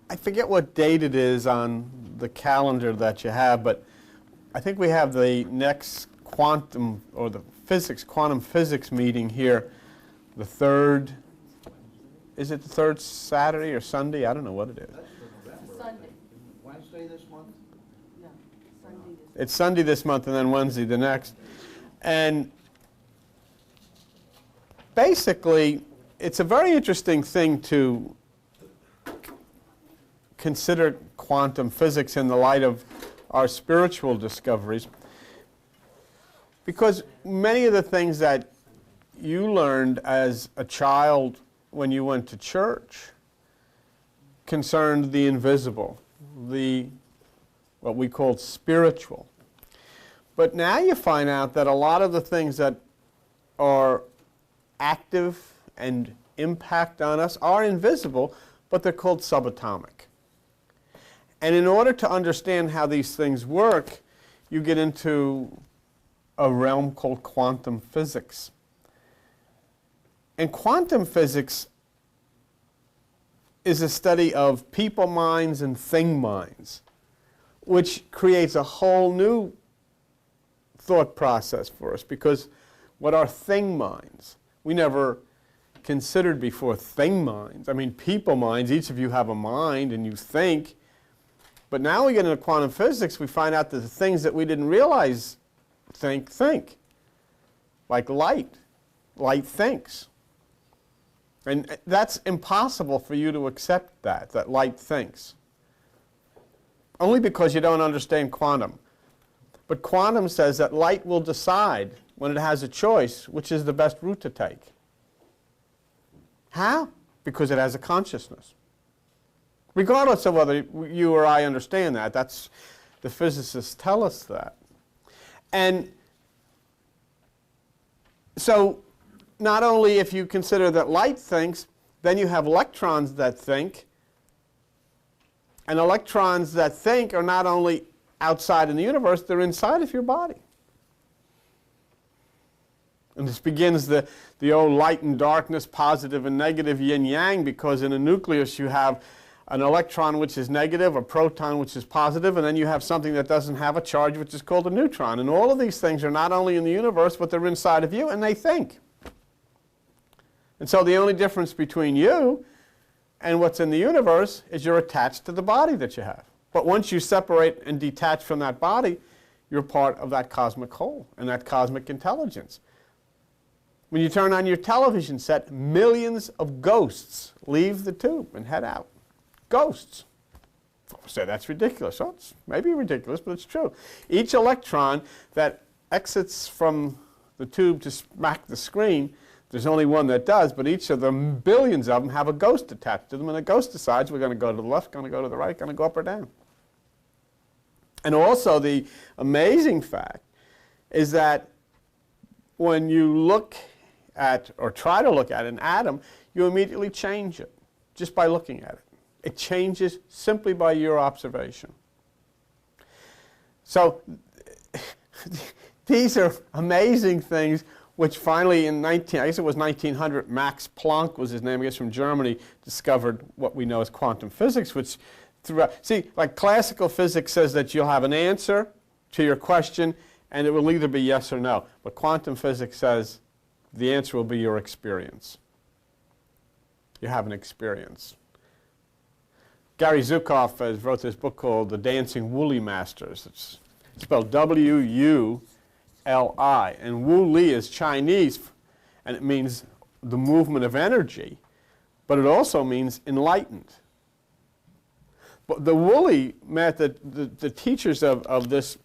I forget what date it is on the calendar that you have, but I think we have the next quantum, or the quantum physics meeting here, the third, is it the third Saturday or Sunday? I don't know what it is. Sunday. Wednesday this month? No, Sunday this month. It's Sunday this month and then Wednesday the next. And basically, it's a very interesting thing to consider quantum physics in the light of our spiritual discoveries, because many of the things that you learned as a child when you went to church concerned the invisible, what we called spiritual. But now you find out that a lot of the things that are active and impact on us are invisible, but they're called subatomic. And in order to understand how these things work, you get into a realm called quantum physics. And quantum physics is a study of people minds and thing minds, which creates a whole new thought process for us, because what are thing minds? We never considered before thing minds. I mean, people minds, each of you have a mind and you think, but now we get into quantum physics, we find out that the things that we didn't realize think. Like light. Light thinks. And that's impossible for you to accept that light thinks. Only because you don't understand quantum. But quantum says that light will decide, when it has a choice, which is the best route to take. How? Because it has a consciousness. Regardless of whether you or I understand that, that's, the physicists tell us that. And so, not only if you consider that light thinks, then you have electrons that think. And electrons that think are not only outside in the universe, they're inside of your body. And this begins the old light and darkness, positive and negative, yin-yang, because in a nucleus you have an electron which is negative, a proton which is positive, and then you have something that doesn't have a charge which is called a neutron. And all of these things are not only in the universe, but they're inside of you, and they think. And so the only difference between you and what's in the universe is you're attached to the body that you have. But once you separate and detach from that body, you're part of that cosmic whole and that cosmic intelligence. When you turn on your television set, millions of ghosts leave the tube and head out. Ghosts. So that's ridiculous. So it's maybe ridiculous, but it's true. Each electron that exits from the tube to smack the screen, there's only one that does, but each of them, billions of them, have a ghost attached to them, and the ghost decides we're going to go to the left, going to go to the right, going to go up or down. And also the amazing fact is that when you look at, or try to look at an atom, you immediately change it just by looking at it. It changes simply by your observation. So these are amazing things which finally in I guess it was 1900, Max Planck was his name, I guess from Germany, discovered what we know as quantum physics, which throughout, see, like classical physics says that you'll have an answer to your question and it will either be yes or no. But quantum physics says the answer will be your experience. You have an experience. Gary Zukav wrote this book called The Dancing Woolly Masters. It's spelled W-U-Li, and Wu Li is Chinese, and it means the movement of energy, but it also means enlightened. But the Woolly method, the teachers of this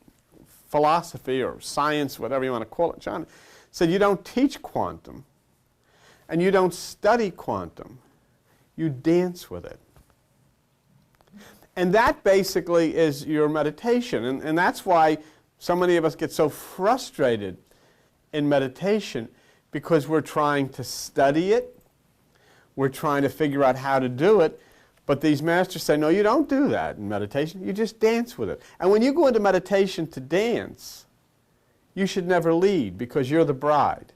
philosophy or science, whatever you want to call it, John, said you don't teach quantum, and you don't study quantum, you dance with it. And that basically is your meditation, and that's why so many of us get so frustrated in meditation, because we're trying to study it, we're trying to figure out how to do it, but these masters say, no, you don't do that in meditation, you just dance with it. And when you go into meditation to dance, you should never lead, because you're the bride.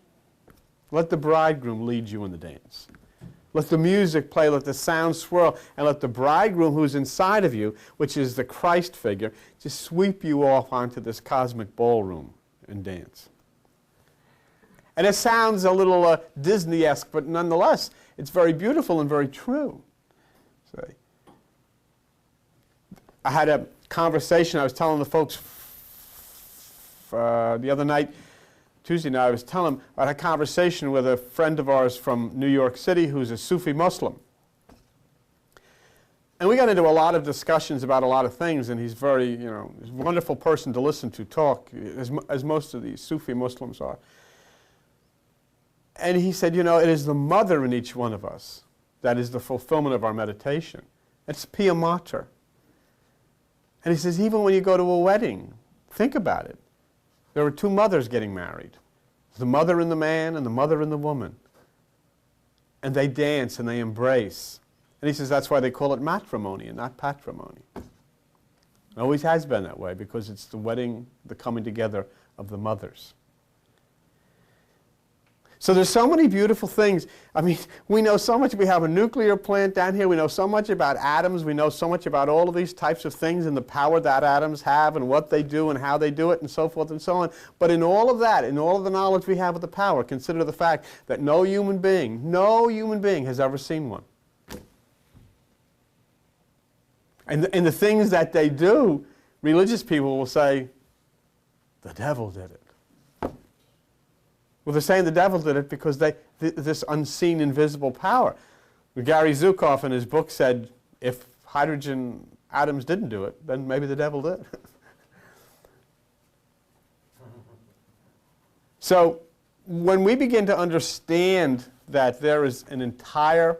Let the bridegroom lead you in the dance. Let the music play, let the sound swirl, and let the bridegroom who's inside of you, which is the Christ figure, just sweep you off onto this cosmic ballroom and dance. And it sounds a little Disney-esque, but nonetheless, it's very beautiful and very true. See? I had a conversation, I was telling the folks the other night, Tuesday night, I was telling them, I had a conversation with a friend of ours from New York City who's a Sufi Muslim. And we got into a lot of discussions about a lot of things, and he's very, he's a wonderful person to listen to talk, as most of these Sufi Muslims are. And he said, it is the mother in each one of us that is the fulfillment of our meditation. It's Pia Mater. And he says, even when you go to a wedding, think about it. There were two mothers getting married. The mother and the man and the mother and the woman. And they dance and they embrace. And he says that's why they call it matrimony and not patrimony. It always has been that way because it's the wedding, the coming together of the mothers. So there's so many beautiful things. I mean, we know so much. We have a nuclear plant down here. We know so much about atoms. We know so much about all of these types of things and the power that atoms have and what they do and how they do it and so forth and so on. But in all of that, in all of the knowledge we have of the power, consider the fact that no human being has ever seen one. And the things that they do, religious people will say, the devil did it. Well, they're saying the devil did it because this unseen, invisible power. Gary Zukav in his book said, if hydrogen atoms didn't do it, then maybe the devil did. So when we begin to understand that there is an entire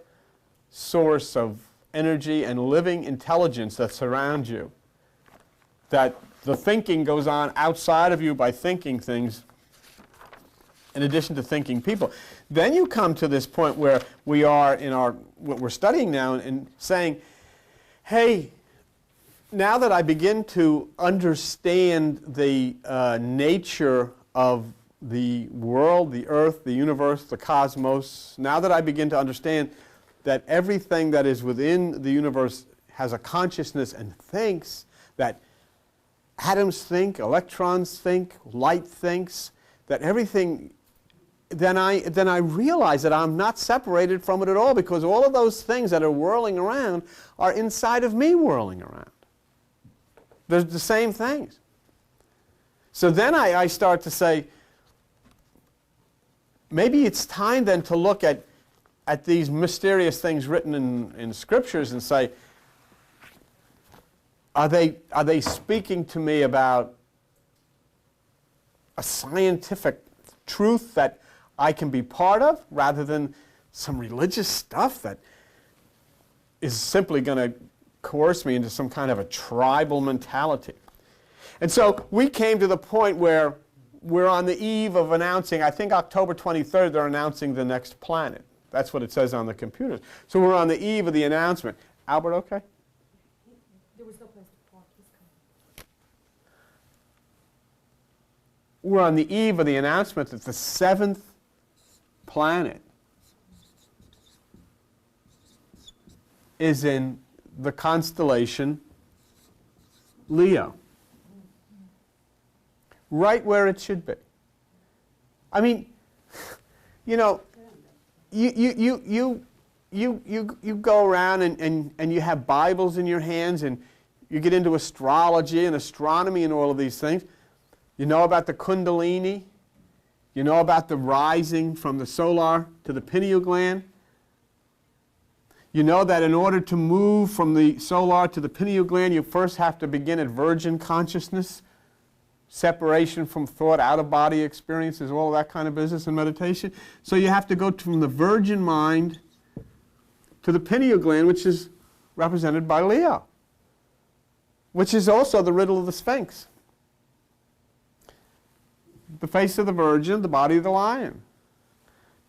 source of energy and living intelligence that surrounds you, that the thinking goes on outside of you by thinking things, in addition to thinking people. Then you come to this point where we are in what we're studying now and saying, hey, now that I begin to understand the nature of the world, the earth, the universe, the cosmos, now that I begin to understand that everything that is within the universe has a consciousness and thinks, that atoms think, electrons think, light thinks, that everything, then I realize that I'm not separated from it at all because all of those things that are whirling around are inside of me whirling around. They're the same things. So then I start to say, maybe it's time then to look at these mysterious things written in scriptures and say, are they speaking to me about a scientific truth that I can be part of rather than some religious stuff that is simply going to coerce me into some kind of a tribal mentality? And so we came to the point where we're on the eve of announcing, I think October 23rd, they're announcing the next planet. That's what it says on the computers. So we're on the eve of the announcement. Albert, okay? There was no place to park. He's coming. We're on the eve of the announcement that the seventh planet is in the constellation Leo. Right where it should be. I mean, you go around and you have Bibles in your hands and you get into astrology and astronomy and all of these things. You know about the Kundalini. You know about the rising from the solar to the pineal gland. You know that in order to move from the solar to the pineal gland, you first have to begin at virgin consciousness, separation from thought, out-of-body experiences, all of that kind of business in meditation. So you have to go from the virgin mind to the pineal gland, which is represented by Leo, which is also the riddle of the Sphinx. The face of the virgin, the body of the lion.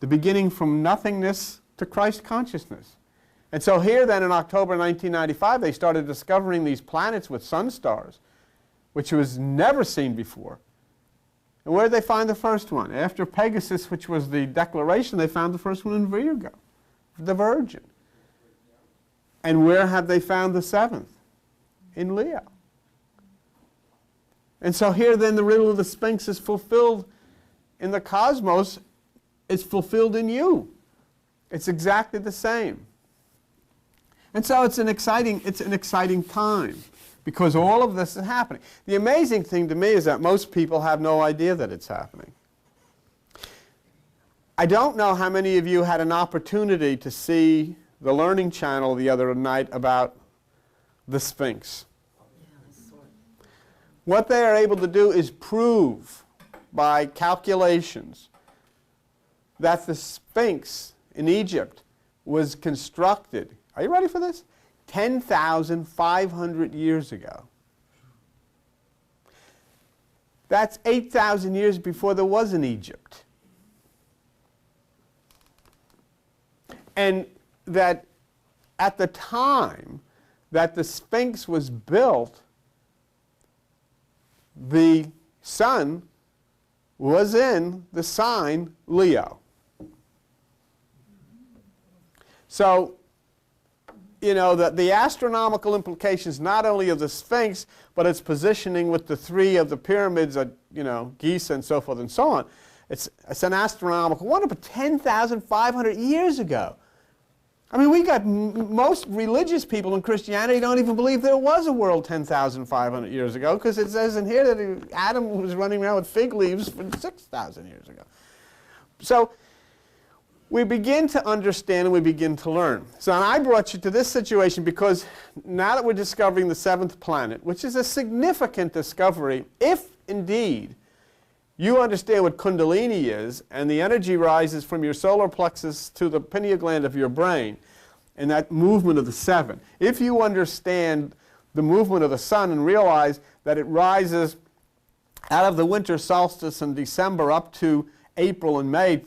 The beginning from nothingness to Christ consciousness. And so here then in October 1995, they started discovering these planets with sun stars, which was never seen before. And where did they find the first one? After Pegasus, which was the declaration, they found the first one in Virgo. the Virgin. And where have they found the seventh? In Leo. And so here then the riddle of the Sphinx is fulfilled in the cosmos. It's fulfilled in you. It's exactly the same. And so it's an exciting time because all of this is happening. The amazing thing to me is that most people have no idea that it's happening. I don't know how many of you had an opportunity to see the Learning Channel the other night about the Sphinx. What they are able to do is prove by calculations that the Sphinx in Egypt was constructed, are you ready for this? 10,500 years ago. That's 8,000 years before there was an Egypt. And that at the time that the Sphinx was built, the sun was in the sign Leo. So, you know, the astronomical implications not only of the Sphinx, but its positioning with the three of the pyramids at, you know, Giza and so forth and so on. It's an astronomical wonder, but 10,500 years ago. I mean, we got most religious people in Christianity don't even believe there was a world 10,500 years ago, because it says in here that Adam was running around with fig leaves for 6,000 years ago. So we begin to understand and we begin to learn. So I brought you to this situation because now that we're discovering the seventh planet, which is a significant discovery, if indeed you understand what Kundalini is, and the energy rises from your solar plexus to the pineal gland of your brain, and that movement of the seven. If you understand the movement of the sun and realize that it rises out of the winter solstice in December up to April and May,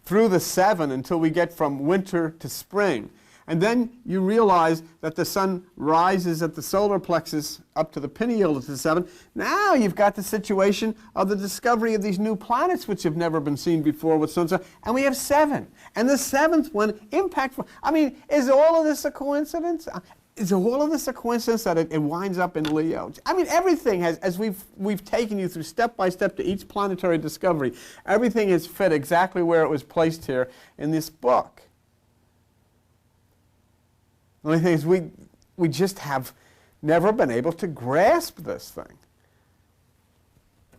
through the seven until we get from winter to spring. And then you realize that the sun rises at the solar plexus up to the pineal to the seven. Now you've got the situation of the discovery of these new planets which have never been seen before with suns. And we have seven. And the seventh one, impactful. I mean, is all of this a coincidence? Is all of this a coincidence that it winds up in Leo? I mean, everything has, as we've taken you through step by step to each planetary discovery, everything has fit exactly where it was placed here in this book. The only thing is we just have never been able to grasp this thing.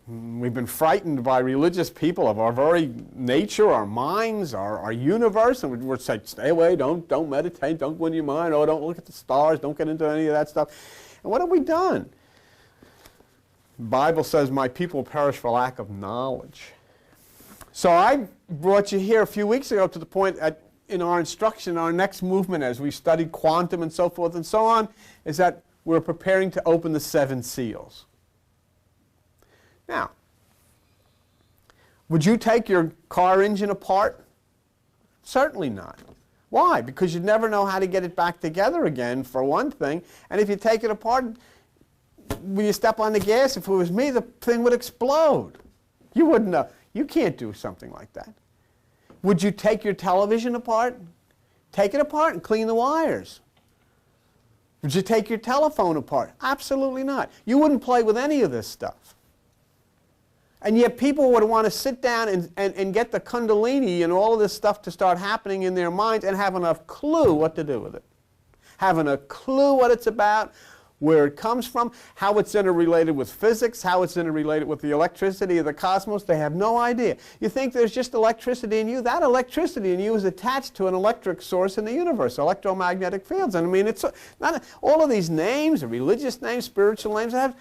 We've been frightened by religious people of our very nature, our minds, our universe, and we're saying, stay away, don't meditate, don't go in your mind, oh, don't look at the stars, don't get into any of that stuff. And what have we done? The Bible says, my people perish for lack of knowledge. So I brought you here a few weeks ago to the point in our instruction, our next movement as we studied quantum and so forth and so on, is that we're preparing to open the seven seals. Now, would you take your car engine apart? Certainly not. Why? Because you'd never know how to get it back together again, for one thing. And if you take it apart, when you step on the gas, if it was me, the thing would explode. You wouldn't know. You can't do something like that. Would you take your television apart? Take it apart and clean the wires. Would you take your telephone apart? Absolutely not. You wouldn't play with any of this stuff. And yet people would want to sit down and get the Kundalini and all of this stuff to start happening in their minds and have enough clue what to do with it. Having a clue what it's about, where it comes from, how it's interrelated with physics, how it's interrelated with the electricity of the cosmos. They have no idea. You think there's just electricity in you? That electricity in you is attached to an electric source in the universe, electromagnetic fields. And I mean, it's not all of these names, religious names, spiritual names,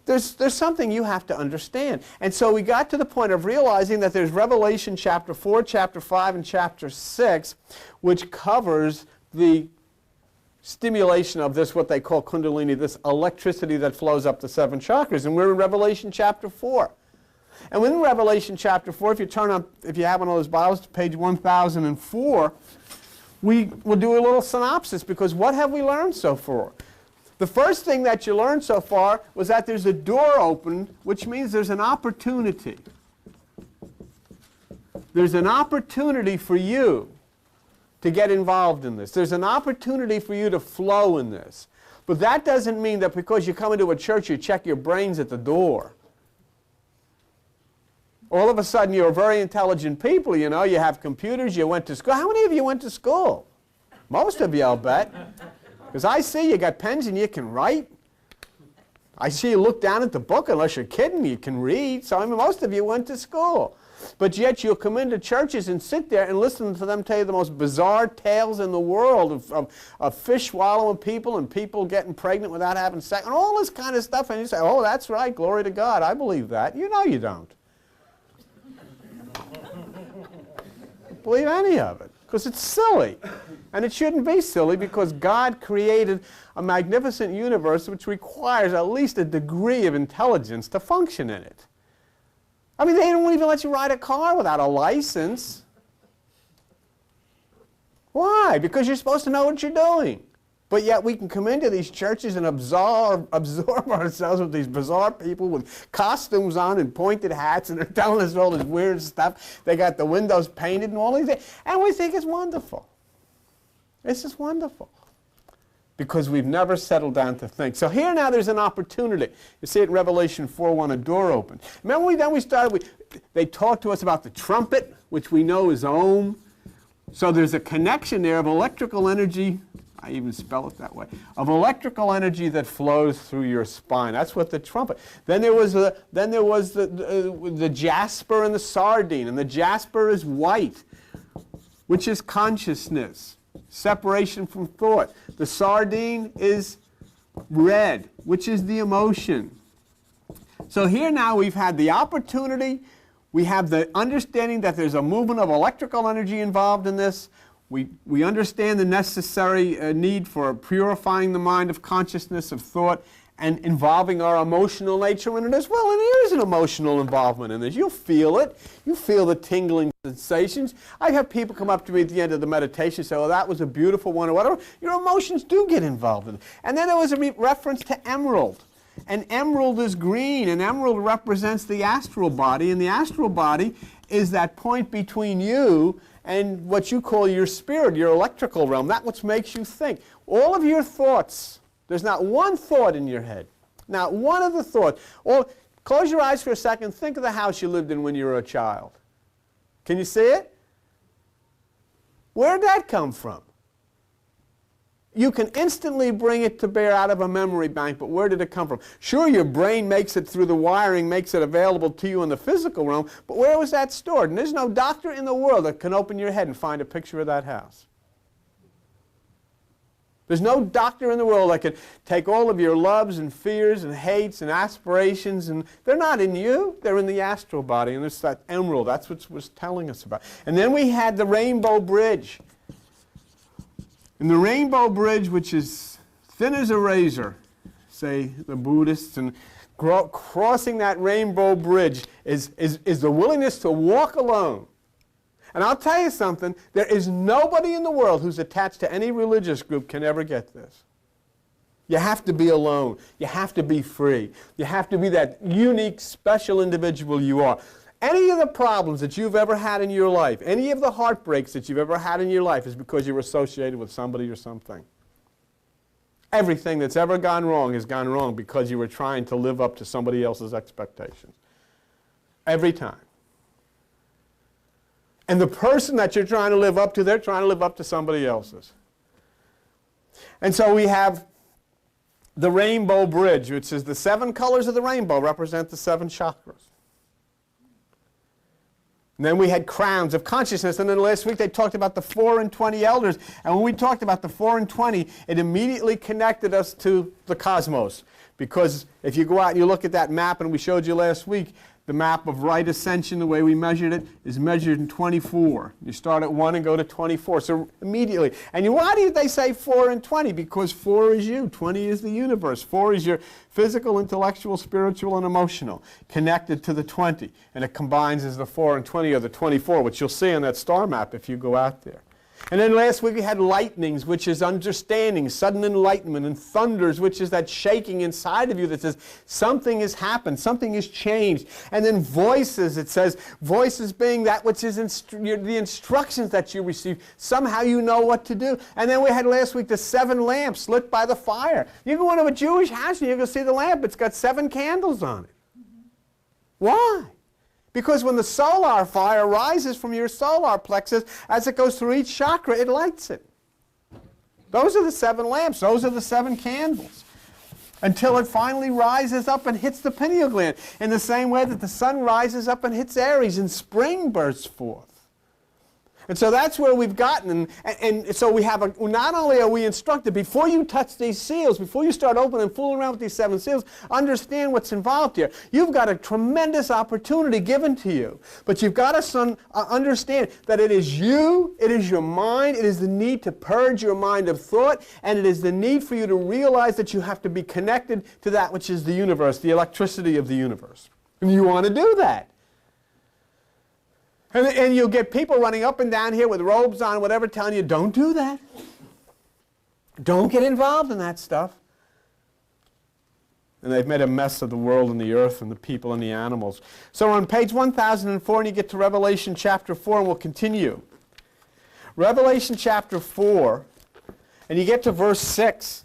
there's something you have to understand. And so we got to the point of realizing that there's Revelation chapter 4, chapter 5, and chapter 6, which covers the stimulation of this, what they call Kundalini, this electricity that flows up the seven chakras. And we're in Revelation chapter 4. And within Revelation chapter 4, if you have one of those Bibles, to page 1004, we will do a little synopsis, because what have we learned so far? The first thing that you learned so far was that there's a door open, which means there's an opportunity. There's an opportunity for you to get involved in this. There's an opportunity for you to flow in this. But that doesn't mean that because you come into a church, you check your brains at the door. All of a sudden, you're very intelligent people, you know. You have computers, you went to school. How many of you went to school? Most of you, I'll bet. Because I see you got pens and you can write. I see you look down at the book, unless you're kidding, you can read. So I mean, most of you went to school. But yet you'll come into churches and sit there and listen to them tell you the most bizarre tales in the world of fish swallowing people and people getting pregnant without having sex and all this kind of stuff. And you say, oh, that's right, glory to God, I believe that. You know you don't. Don't believe any of it because it's silly. And it shouldn't be silly because God created a magnificent universe which requires at least a degree of intelligence to function in it. I mean, they don't even let you ride a car without a license. Why? Because you're supposed to know what you're doing. But yet we can come into these churches and absorb ourselves with these bizarre people with costumes on and pointed hats, and they're telling us all this weird stuff. They got the windows painted and all these things. And we think it's wonderful. This is wonderful. Because we've never settled down to think. So here now there's an opportunity. You see it in Revelation 4:1, a door opened. Remember then we started, they talked to us about the trumpet, which we know is Om. So there's a connection there of electrical energy, I even spell it that way, of electrical energy that flows through your spine. That's what the trumpet. Then there was the jasper and the sardine, and the jasper is white, which is consciousness. Separation from thought. The sardine is red, which is the emotion. So here now we've had the opportunity, we have the understanding that there's a movement of electrical energy involved in this. We understand the necessary need for purifying the mind of consciousness, of thought, and involving our emotional nature in it as well. And there is an emotional involvement in this. You'll feel it. You feel the tingling sensations. I have people come up to me at the end of the meditation and say, oh, that was a beautiful one or whatever. Your emotions do get involved in it. And then there was a reference to emerald. And emerald is green, and emerald represents the astral body. And the astral body is that point between you and what you call your spirit, your electrical realm. That's what makes you think. All of your thoughts. There's not one thought in your head. Not one of the thoughts. Close your eyes for a second. Think of the house you lived in when you were a child. Can you see it? Where did that come from? You can instantly bring it to bear out of a memory bank, but where did it come from? Sure, your brain makes it through the wiring, makes it available to you in the physical realm, but where was that stored? And there's no doctor in the world that can open your head and find a picture of that house. There's no doctor in the world that can take all of your loves and fears and hates and aspirations, and they're not in you, they're in the astral body, and it's that emerald, that's what it was telling us about. And then we had the rainbow bridge. And the rainbow bridge, which is thin as a razor, say the Buddhists, and crossing that rainbow bridge is the willingness to walk alone. And I'll tell you something, there is nobody in the world who's attached to any religious group can ever get this. You have to be alone. You have to be free. You have to be that unique, special individual you are. Any of the problems that you've ever had in your life, any of the heartbreaks that you've ever had in your life is because you're associated with somebody or something. Everything that's ever gone wrong has gone wrong because you were trying to live up to somebody else's expectations. Every time. And the person that you're trying to live up to, they're trying to live up to somebody else's. And so we have the rainbow bridge, which is the 7 colors of the rainbow represent the 7 chakras. And then we had crowns of consciousness, and then last week they talked about the 4 and 20 elders. And when we talked about the 4 and 20, it immediately connected us to the cosmos. Because if you go out and you look at that map, and we showed you last week, the map of right ascension, the way we measured it, is measured in 24. You start at 1 and go to 24. So immediately. And why did they say 4 and 20? Because 4 is you. 20 is the universe. 4 is your physical, intellectual, spiritual, and emotional, connected to the 20. And it combines as the 4 and 20 or the 24, which you'll see on that star map if you go out there. And then last week we had lightnings, which is understanding, sudden enlightenment, and thunders, which is that shaking inside of you that says something has happened, something has changed. And then voices, it says voices being that which is the instructions that you receive. Somehow you know what to do. And then we had last week the 7 lamps lit by the fire. You go into a Jewish house and you can see the lamp. It's got 7 candles on it. Why? Because when the solar fire rises from your solar plexus, as it goes through each chakra, it lights it. Those are the 7 lamps. Those are the 7 candles. Until it finally rises up and hits the pineal gland. In the same way that the sun rises up and hits Aries and spring bursts forth. And so that's where we've gotten. And so we have not only are we instructed, before you touch these seals, before you start opening and fooling around with these 7 seals, understand what's involved here. You've got a tremendous opportunity given to you. But you've got to understand that it is you, it is your mind, it is the need to purge your mind of thought, and it is the need for you to realize that you have to be connected to that which is the universe, the electricity of the universe. And you want to do that. And you'll get people running up and down here with robes on, whatever, telling you, don't do that. Don't get involved in that stuff. And they've made a mess of the world and the earth and the people and the animals. So on page 1004, and you get to Revelation chapter 4, and we'll continue. Revelation chapter 4, and you get to verse 6.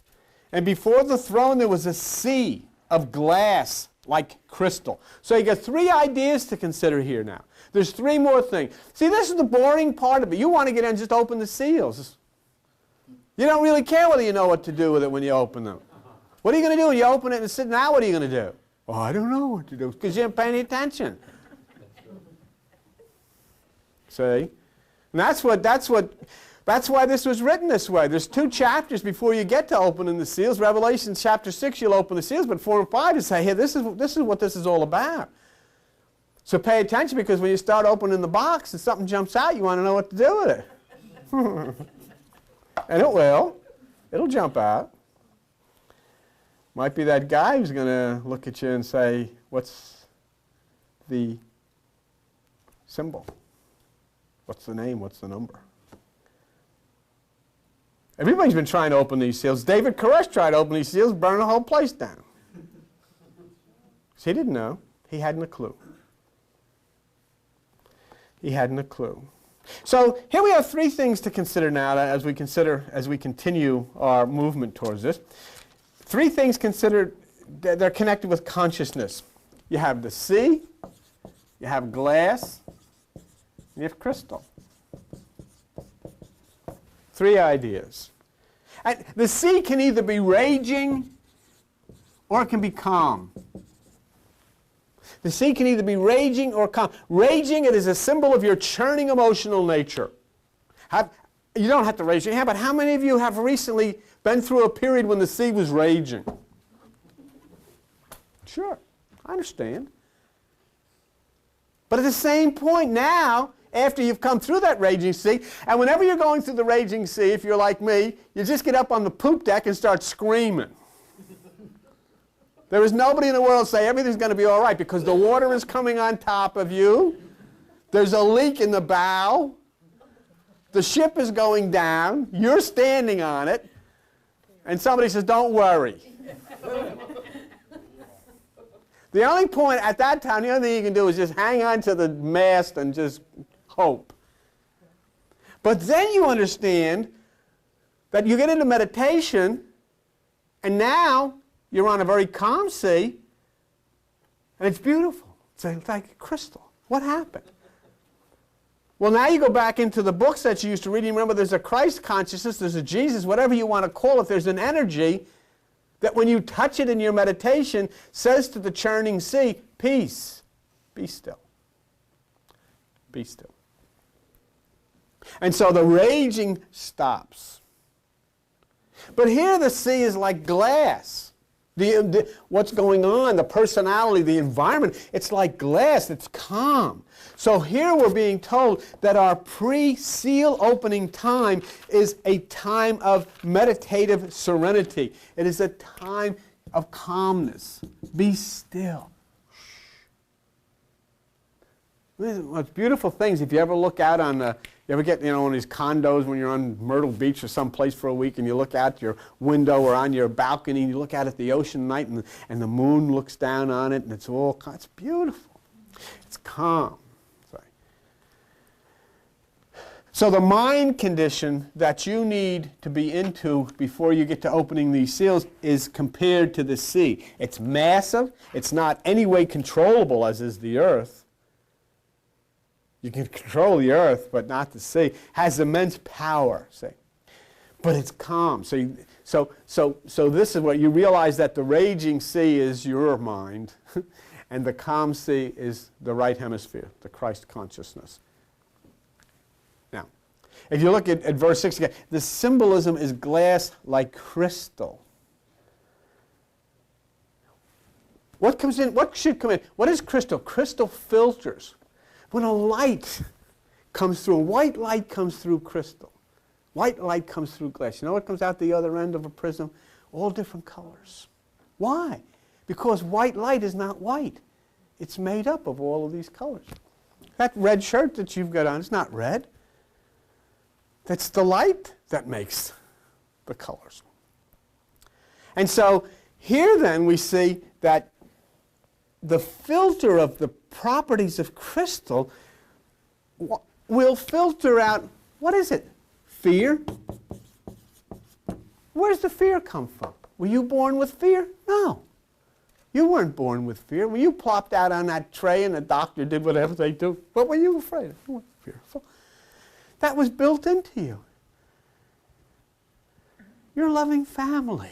And before the throne there was a sea of glass like crystal. So you got 3 ideas to consider here now. There's 3 more things. See, this is the boring part of it. You want to get in and just open the seals. You don't really care whether you know what to do with it when you open them. What are you going to do when you open it and sit? Now what are you going to do? Oh, I don't know what to do, because you didn't pay any attention. See? And that's why this was written this way. There's 2 chapters before you get to opening the seals. Revelation chapter 6, you'll open the seals, but 4 and 5 you say, hey, this is what this is all about. So pay attention, because when you start opening the box and something jumps out, you want to know what to do with it. And it will. It'll jump out. Might be that guy who's going to look at you and say, what's the symbol? What's the name? What's the number? Everybody's been trying to open these seals. David Koresh tried to open these seals, burn the whole place down. He didn't know. He hadn't a clue. He hadn't a clue. So here we have 3 things to consider now as we continue our movement towards this. 3 things considered that they're connected with consciousness. You have the sea, you have glass, and you have crystal. 3 ideas. And the sea can either be raging or it can be calm. The sea can either be raging or calm. Raging, it is a symbol of your churning emotional nature. You don't have to raise your hand, but how many of you have recently been through a period when the sea was raging? Sure, I understand. But at the same point now, after you've come through that raging sea, and whenever you're going through the raging sea, if you're like me, you just get up on the poop deck and start screaming. There is nobody in the world say everything's going to be all right, because the water is coming on top of you. There's a leak in the bow. The ship is going down. You're standing on it. And somebody says, don't worry. The only point at that time, the only thing you can do is just hang on to the mast and just hope. But then you understand that you get into meditation, and now you're on a very calm sea, and it's beautiful. It's like crystal. What happened? Well, now you go back into the books that you used to read. You remember there's a Christ consciousness, there's a Jesus, whatever you want to call it. There's an energy that when you touch it in your meditation says to the churning sea, peace, be still. Be still. And so the raging stops. But here the sea is like glass. What's going on, the personality, the environment, it's like glass, it's calm. So here we're being told that our pre-seal opening time is a time of meditative serenity. It is a time of calmness. Be still. One of the most beautiful things, if you ever look out on the You ever get, one of these condos when you're on Myrtle Beach or someplace for a week and you look out your window or on your balcony and you look out at the ocean at night and the moon looks down on it and it's beautiful. It's calm. So the mind condition that you need to be into before you get to opening these seals is compared to the sea. It's massive. It's not any way controllable as is the earth. You can control the earth, but not the sea. Has immense power, see. But it's calm. So this is what you realize, that the raging sea is your mind, and the calm sea is the right hemisphere, the Christ consciousness. Now, if you look at verse 6 again, the symbolism is glass like crystal. What comes in? What should come in? What is crystal? Crystal filters. When a light comes through, white light comes through crystal. White light comes through glass. You know what comes out the other end of a prism? All different colors. Why? Because white light is not white. It's made up of all of these colors. That red shirt that you've got on is not red. That's the light that makes the colors. And so here then we see that the filter of the properties of crystal will filter out, what is it? Fear? Where does the fear come from? Were you born with fear? No. You weren't born with fear. When you plopped out on that tray and the doctor did whatever they do, what were you afraid of? You weren't fearful. That was built into you. Your loving family.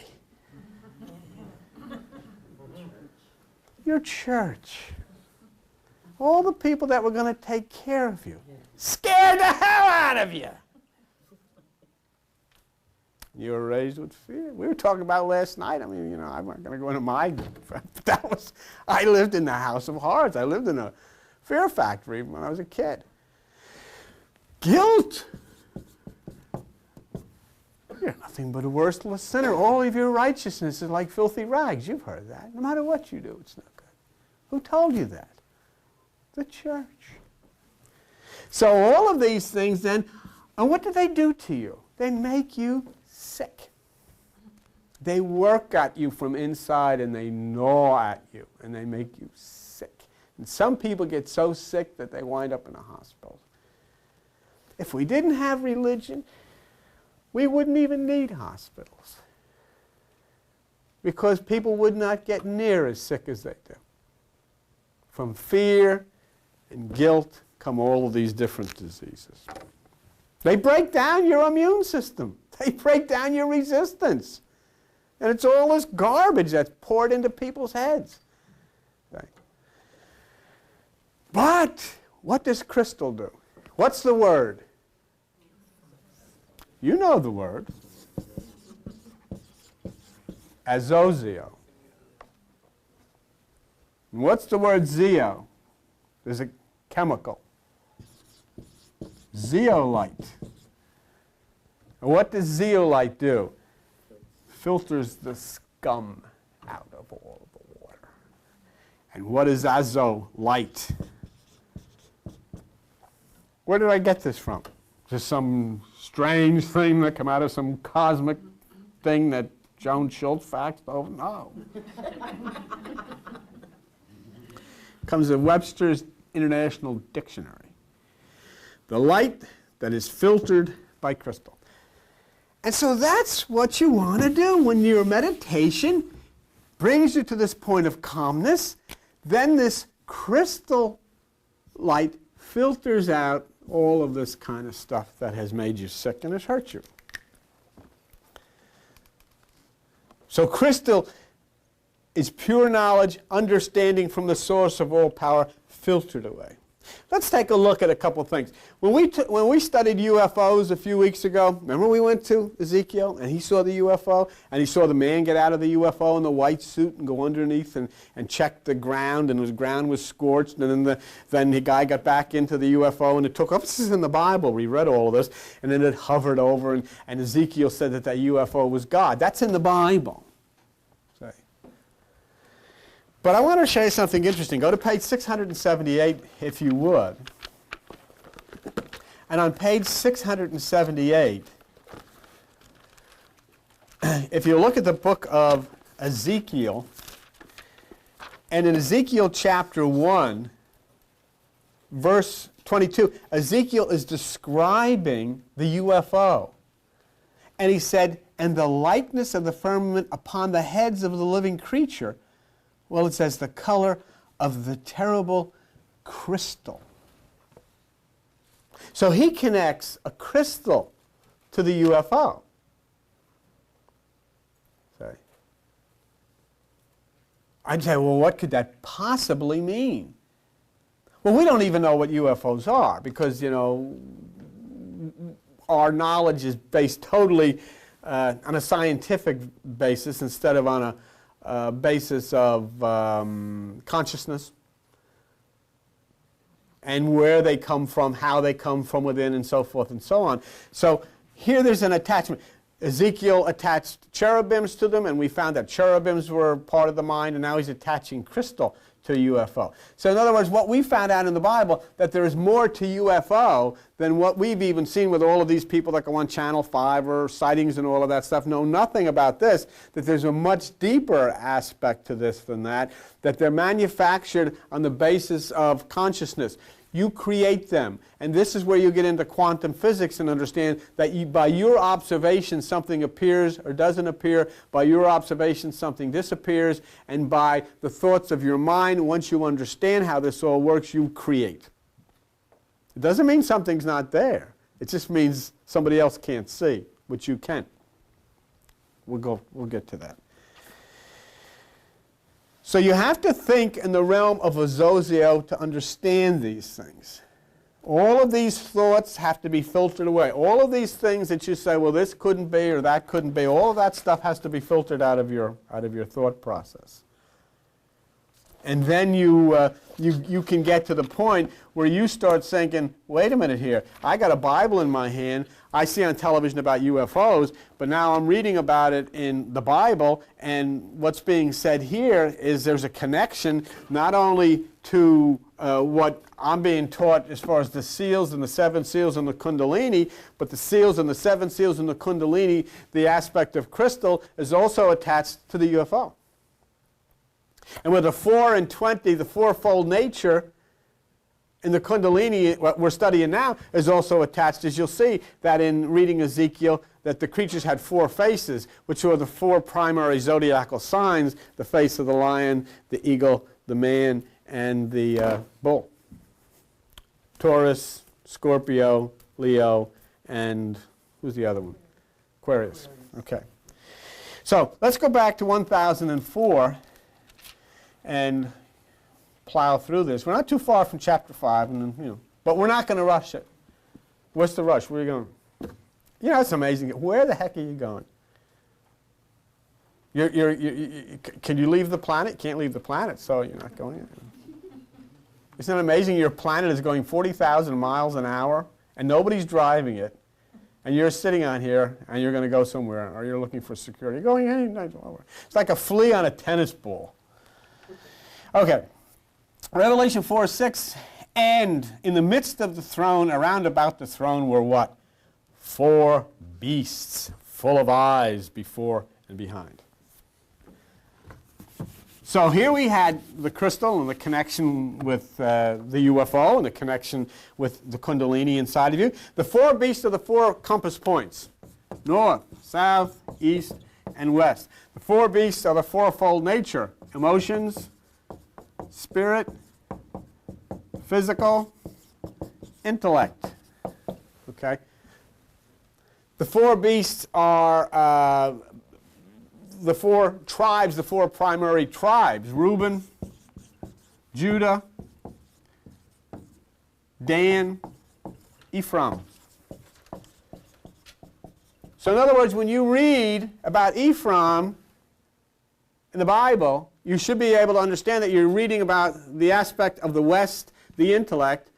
Your church. All the people that were going to take care of you. Scared the hell out of you. You were raised with fear. We were talking about last night. I mean, I'm not going to go into my... I lived in the house of horrors. I lived in a fear factory when I was a kid. Guilt. You're nothing but a worthless sinner. All of your righteousness is like filthy rags. You've heard that. No matter what you do, it's no good. Who told you that? The church. So all of these things then, and what do they do to you? They make you sick. They work at you from inside and they gnaw at you and they make you sick. And some people get so sick that they wind up in a hospital. If we didn't have religion, we wouldn't even need hospitals. Because people would not get near as sick as they do. From fear and guilt come all of these different diseases. They break down your immune system. They break down your resistance. And it's all this garbage that's poured into people's heads. Right. But what does crystal do? What's the word? You know the word. Azozio. And what's the word zeo? There's a chemical. Zeolite. And what does zeolite do? Filters the scum out of all of the water. And what is azolite? Where did I get this from? Just some strange thing that came out of some cosmic thing that Joan Schultz faxed over? No. Comes in Webster's International Dictionary. The light that is filtered by crystal. And so that's what you want to do when your meditation brings you to this point of calmness. Then this crystal light filters out all of this kind of stuff that has made you sick and has hurt you. So crystal is pure knowledge, understanding from the source of all power, filtered away. Let's take a look at a couple things. When we studied UFOs a few weeks ago, remember we went to Ezekiel and he saw the UFO and he saw the man get out of the UFO in the white suit and go underneath and check the ground, and the ground was scorched, and then the guy got back into the UFO and it took off. This is in the Bible. We read all of this. And then it hovered over and Ezekiel said that UFO was God. That's in the Bible. But I want to show you something interesting. Go to page 678 if you would. And on page 678, if you look at the book of Ezekiel, and in Ezekiel chapter 1, verse 22, Ezekiel is describing the UFO. And he said, and the likeness of the firmament upon the heads of the living creature, well, it says the color of the terrible crystal. So he connects a crystal to the UFO. Say, I'd say, well, what could that possibly mean? Well, we don't even know what UFOs are because, you know, our knowledge is based totally on a scientific basis instead of on a basis of consciousness and where they come from, how they come from within, and so forth and so on. So here there's an attachment. Ezekiel attached cherubims to them, and we found that cherubims were part of the mind, and now he's attaching crystal to a UFO. So in other words, what we found out in the Bible, that there is more to UFO than what we've even seen with all of these people that go on Channel 5 or sightings and all of that stuff, know nothing about this, that there's a much deeper aspect to this than that they're manufactured on the basis of consciousness. You create them. And this is where you get into quantum physics and understand that by your observation something appears or doesn't appear, by your observation something disappears, and by the thoughts of your mind, once you understand how this all works, you create. It doesn't mean something's not there. It just means somebody else can't see, which you can. We'll get to that. So you have to think in the realm of a zozio to understand these things. All of these thoughts have to be filtered away. All of these things that you say, well, this couldn't be or that couldn't be, all of that stuff has to be filtered out of your thought process. And then you can get to the point where you start thinking, wait a minute here, I got a Bible in my hand, I see on television about UFOs, but now I'm reading about it in the Bible, and what's being said here is there's a connection not only to what I'm being taught as far as the seals and the 7 seals and the Kundalini, but the seals and the 7 seals and the Kundalini, the aspect of crystal, is also attached to the UFO. And with the 4 and 20, the fourfold nature in the Kundalini, what we're studying now, is also attached, as you'll see, that in reading Ezekiel, that the creatures had 4 faces, which are the 4 primary zodiacal signs, the face of the lion, the eagle, the man, and the bull. Taurus, Scorpio, Leo, and who's the other one? Aquarius. Okay. So let's go back to 1004 and plow through this. We're not too far from chapter 5, and but we're not going to rush it. What's the rush? Where are you going? You know, it's amazing. Where the heck are you going? Can you leave the planet? Can't leave the planet, so you're not going in. Isn't it amazing? Your planet is going 40,000 miles an hour, and nobody's driving it, and you're sitting on here, and you're going to go somewhere, or you're looking for security. You're going any nowhere. It's like a flea on a tennis ball. Okay, Revelation 4:6, and in the midst of the throne, around about the throne, were what? 4 beasts, full of eyes before and behind. So here we had the crystal and the connection with the UFO and the connection with the Kundalini inside of you. The 4 beasts are the 4 compass points: north, south, east, and west. The 4 beasts are the fourfold nature: emotions, spirit, physical, intellect. Okay? The 4 beasts are the 4 tribes, the 4 primary tribes: Reuben, Judah, Dan, Ephraim. So in other words, when you read about Ephraim in the Bible, you should be able to understand that you're reading about the aspect of the west, the intellect.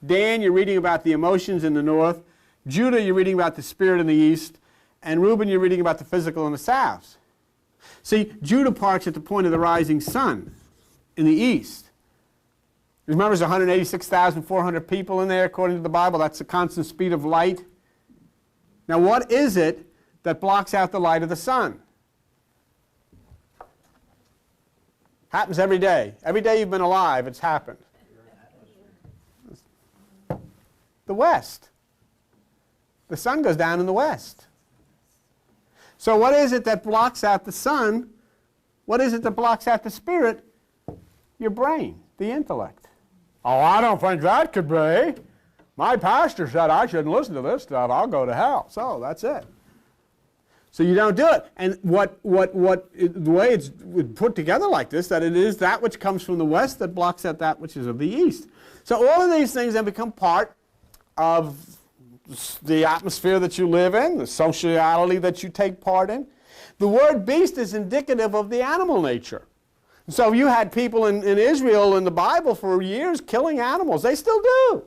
Dan, you're reading about the emotions in the north. Judah, you're reading about the spirit in the east. And Reuben, you're reading about the physical in the south. See, Judah parks at the point of the rising sun in the east. Remember, there's 186,400 people in there, according to the Bible. That's the constant speed of light. Now, what is it that blocks out the light of the sun? Happens every day. Every day you've been alive, it's happened. The west. The sun goes down in the west. So what is it that blocks out the sun? What is it that blocks out the spirit? Your brain, the intellect. Oh, I don't think that could be. My pastor said I shouldn't listen to this stuff. I'll go to hell. So that's it. So you don't do it. And the way it's put together like this, that it is that which comes from the west that blocks out that which is of the east. So all of these things then become part of the atmosphere that you live in, the sociality that you take part in. The word beast is indicative of the animal nature. So you had people in Israel in the Bible for years killing animals. They still do,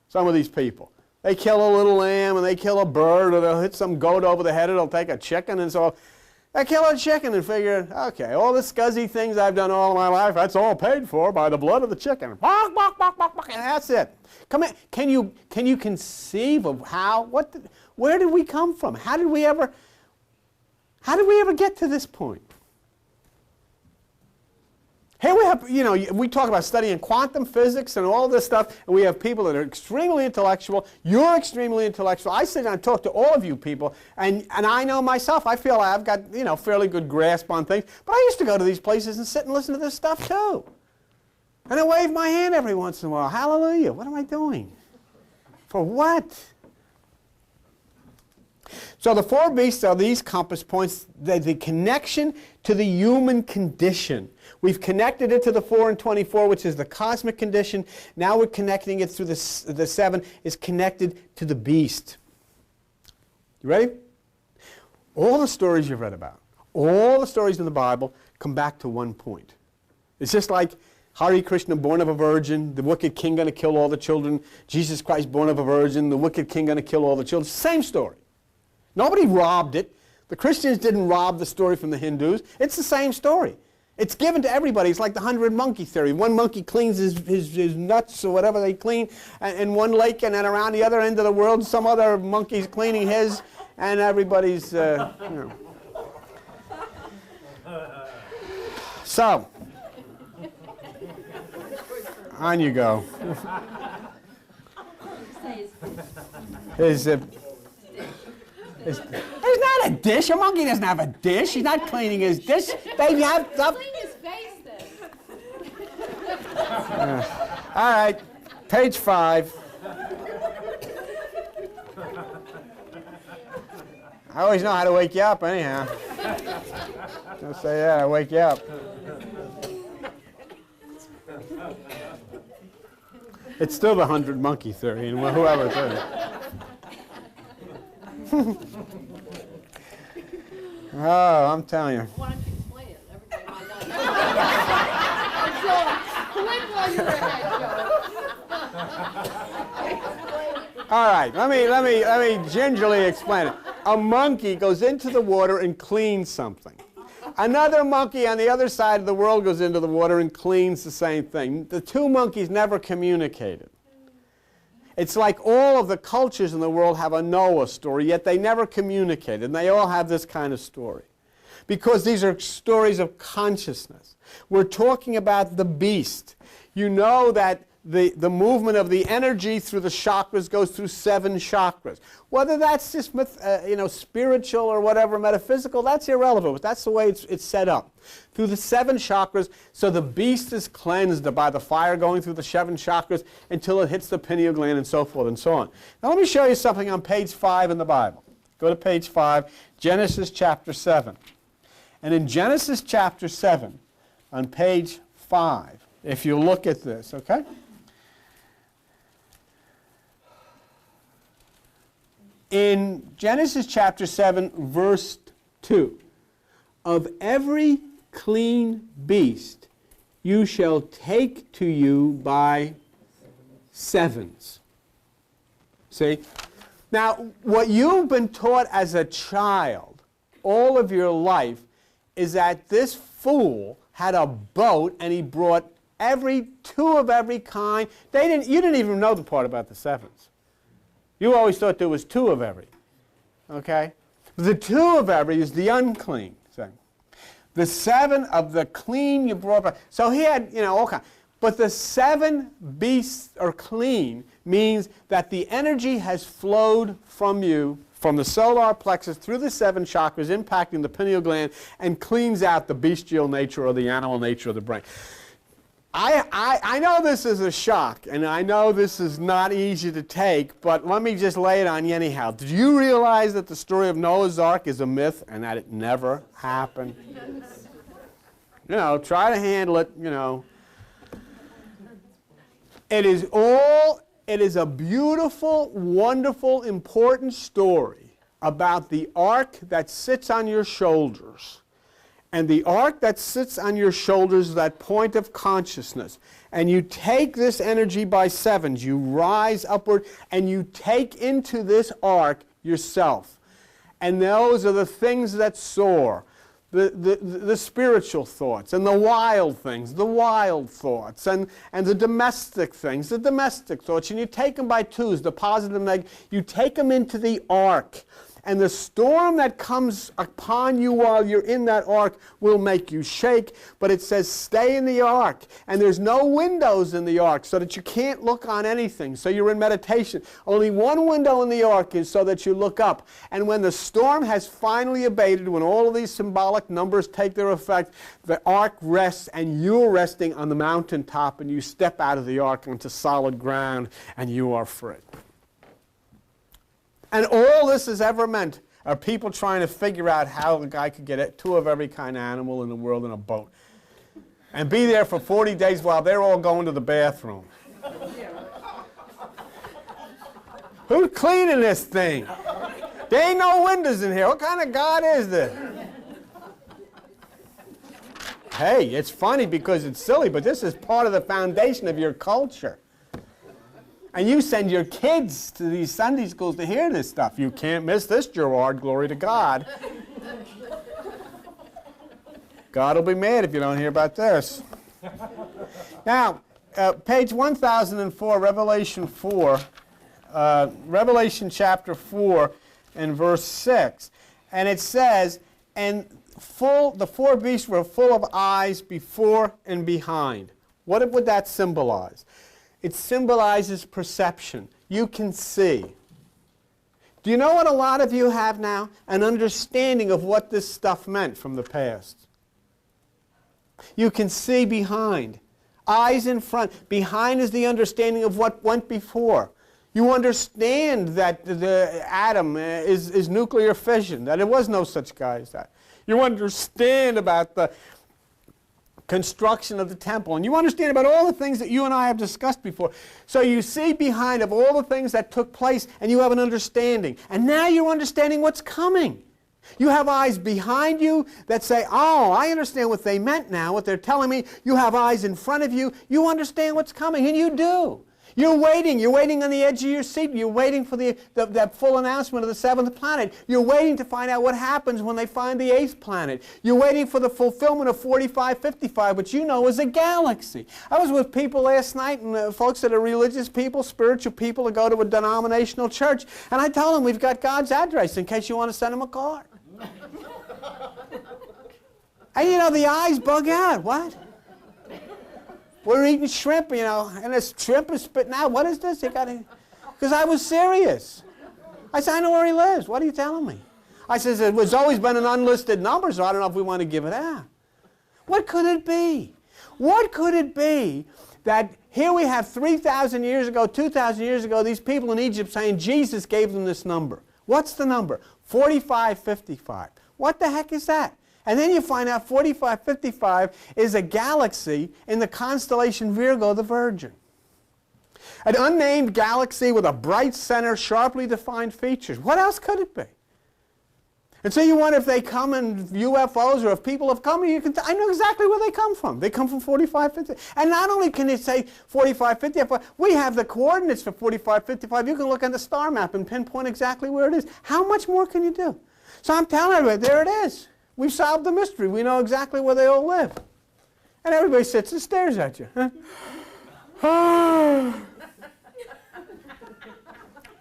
some of these people. They kill a little lamb and they kill a bird, or they'll hit some goat over the head, or they'll take a chicken, and so they kill a chicken and figure, okay, all the scuzzy things I've done all my life, that's all paid for by the blood of the chicken. Bark, bark, bark, bark, bark, and that's it. Come in. Can you conceive of where did we come from? How did we ever get to this point? Here we have, we talk about studying quantum physics and all this stuff, and we have people that are extremely intellectual. You're extremely intellectual. I sit down and talk to all of you people, and I know myself, I feel I've got, fairly good grasp on things, but I used to go to these places and sit and listen to this stuff too. And I wave my hand every once in a while. Hallelujah. What am I doing? For what? So the four beasts are these compass points, the connection to the human condition. We've connected it to the 4 and 24, which is the cosmic condition. Now we're connecting it through the 7, is connected to the beast. You ready? All the stories you've read about, all the stories in the Bible come back to one point. It's just like Hare Krishna, born of a virgin, the wicked king going to kill all the children, Jesus Christ, born of a virgin, the wicked king going to kill all the children. Same story. Nobody robbed it. The Christians didn't rob the story from the Hindus. It's the same story. It's given to everybody. It's like the 100-monkey theory. One monkey cleans his nuts or whatever they clean in one lake, and then around the other end of the world, some other monkey's cleaning his, and everybody's, So, on you go. There's not a dish. A monkey doesn't have a dish. He's not cleaning his dish. They have stuff. Clean his face then. All right, page 5. I always know how to wake you up anyhow. Don't say that, I wake you up. It's still the 100-monkey theory, and whoever it is. Oh, I'm telling you. Why don't you explain it? Everybody might not know. Quit while you're ahead, Joe. All right, let me gingerly explain it. A monkey goes into the water and cleans something. Another monkey on the other side of the world goes into the water and cleans the same thing. The two monkeys never communicated. It's like all of the cultures in the world have a Noah story, yet they never communicated, and they all have this kind of story. Because these are stories of consciousness. We're talking about the beast. You know that the movement of the energy through the chakras goes through 7 chakras. Whether that's just spiritual or whatever, metaphysical, that's irrelevant. But that's the way it's set up. Through the 7 chakras, so the beast is cleansed by the fire going through the 7 chakras until it hits the pineal gland and so forth and so on. Now let me show you something on page 5 in the Bible. Go to page 5, Genesis chapter 7. And in Genesis chapter 7, on page 5, if you look at this, okay? In Genesis chapter 7, verse 2, of every clean beast you shall take to you by 7s. See? Now, what you've been taught as a child all of your life is that this fool had a boat and he brought two of every kind. You didn't even know the part about the sevens. You always thought there was two of every. Okay? The two of every is the unclean thing. The seven of the clean you brought back. So he had, all kinds. But the seven beasts are clean means that the energy has flowed from you, from the solar plexus through the seven chakras, impacting the pineal gland, and cleans out the bestial nature or the animal nature of the brain. I know this is a shock, and I know this is not easy to take, but let me just lay it on you anyhow. Did you realize that the story of Noah's Ark is a myth and that it never happened? Try to handle it, It is a beautiful, wonderful, important story about the ark that sits on your shoulders. And the ark that sits on your shoulders is that point of consciousness. And you take this energy by sevens. You rise upward and you take into this ark yourself. And those are the things that soar. The spiritual thoughts and the wild things, the wild thoughts, and the domestic things, the domestic thoughts. And you take them by twos, the positive and negative. You take them into the ark. And the storm that comes upon you while you're in that ark will make you shake. But it says stay in the ark. And there's no windows in the ark so that you can't look on anything. So you're in meditation. Only one window in the ark is so that you look up. And when the storm has finally abated, when all of these symbolic numbers take their effect, the ark rests and you're resting on the mountaintop and you step out of the ark onto solid ground and you are free. And all this has ever meant are people trying to figure out how a guy could get two of every kind of animal in the world in a boat and be there for 40 days while they're all going to the bathroom. Who's cleaning this thing? There ain't no windows in here. What kind of God is this? Hey, it's funny because it's silly, but this is part of the foundation of your culture. And you send your kids to these Sunday schools to hear this stuff. You can't miss this, Gerard. Glory to God. God will be mad if you don't hear about this. Now, page 1004, Revelation 4, Revelation chapter 4 and verse 6. And it says, and the four beasts were full of eyes before and behind. What would that symbolize? It symbolizes perception. You can see. Do you know what a lot of you have now? An understanding of what this stuff meant from the past. You can see behind. Eyes in front. Behind is the understanding of what went before. You understand that the atom is nuclear fission, that there was no such guy as that. You understand about the construction of the temple, and you understand about all the things that you and I have discussed before. So you see behind of all the things that took place, and you have an understanding. And now you're understanding what's coming. You have eyes behind you that say, oh, I understand what they meant now, what they're telling me. You have eyes in front of you. You understand what's coming, and you do. You're waiting on the edge of your seat. You're waiting for that full announcement of the seventh planet. You're waiting to find out what happens when they find the eighth planet. You're waiting for the fulfillment of 4555, which you know is a galaxy. I was with people last night, and folks that are religious people, spiritual people that go to a denominational church, and I told them we've got God's address in case you want to send him a card. And the eyes bug out. What? We're eating shrimp, and this shrimp is spitting out. What is this? Because I was serious. I said, I know where he lives. What are you telling me? I said, it's always been an unlisted number, so I don't know if we want to give it out. What could it be? What could it be that here we have 3,000 years ago, 2,000 years ago, these people in Egypt saying Jesus gave them this number. What's the number? 4555. What the heck is that? And then you find out 4555 is a galaxy in the constellation Virgo, the Virgin. An unnamed galaxy with a bright center, sharply defined features. What else could it be? And so you wonder if they come in UFOs or if people have come. I know exactly where they come from. They come from 4555. And not only can it say 4555, we have the coordinates for 4555. You can look on the star map and pinpoint exactly where it is. How much more can you do? So I'm telling you, there it is. We've solved the mystery. We know exactly where they all live. And everybody sits and stares at you.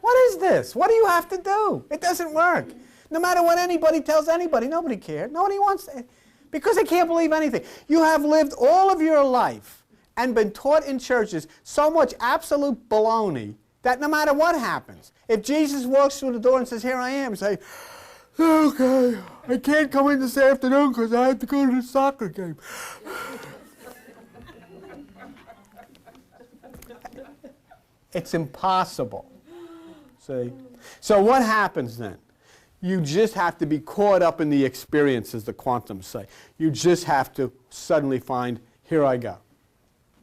What is this? What do you have to do? It doesn't work. No matter what anybody tells anybody, nobody cares. Nobody wants to, because they can't believe anything. You have lived all of your life and been taught in churches so much absolute baloney that no matter what happens, if Jesus walks through the door and says, "Here I am," say, "Okay, I can't come in this afternoon because I have to go to the soccer game." It's impossible. See? So what happens then? You just have to be caught up in the experience, as the quantums say. You just have to suddenly find, here I go.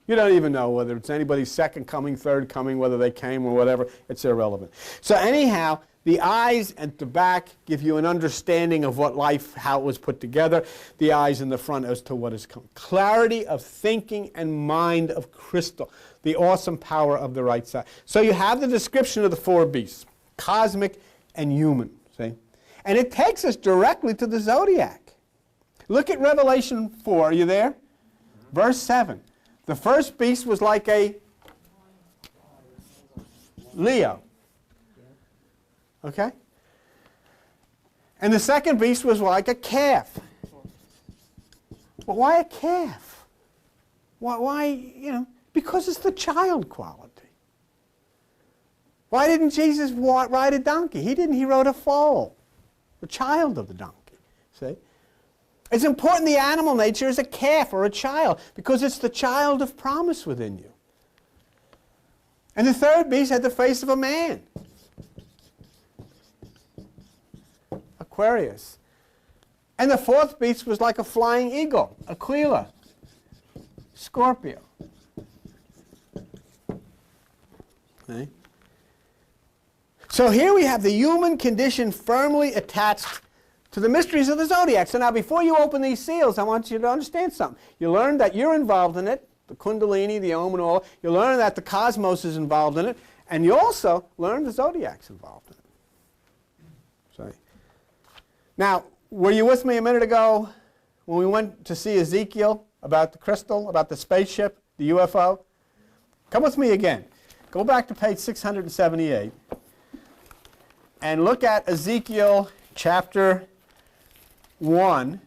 You don't even know whether it's anybody's second coming, third coming, whether they came or whatever. It's irrelevant. So anyhow, the eyes at the back give you an understanding of what life, how it was put together. The eyes in the front as to what is coming. Clarity of thinking and mind of crystal. The awesome power of the right side. So you have the description of the four beasts, cosmic and human. See? And it takes us directly to the zodiac. Look at Revelation 4. Are you there? Verse 7. The first beast was like a Leo. Okay? And the second beast was like a calf. Well, why a calf? Why, you know, because it's the child quality. Why didn't Jesus ride a donkey? He didn't. He rode a foal, the child of the donkey. See? It's important the animal nature is a calf or a child because it's the child of promise within you. And the third beast had the face of a man. Aquarius. And the fourth beast was like a flying eagle, Aquila, Scorpio. Okay. So here we have the human condition firmly attached to the mysteries of the zodiac. So now before you open these seals, I want you to understand something. You learn that you're involved in it, the Kundalini, the Om and all. You learn that the cosmos is involved in it, and you also learn the zodiac's involved in it. So, now, were you with me a minute ago when we went to see Ezekiel about the crystal, about the spaceship, the UFO? Come with me again. Go back to page 678 and look at Ezekiel chapter 1.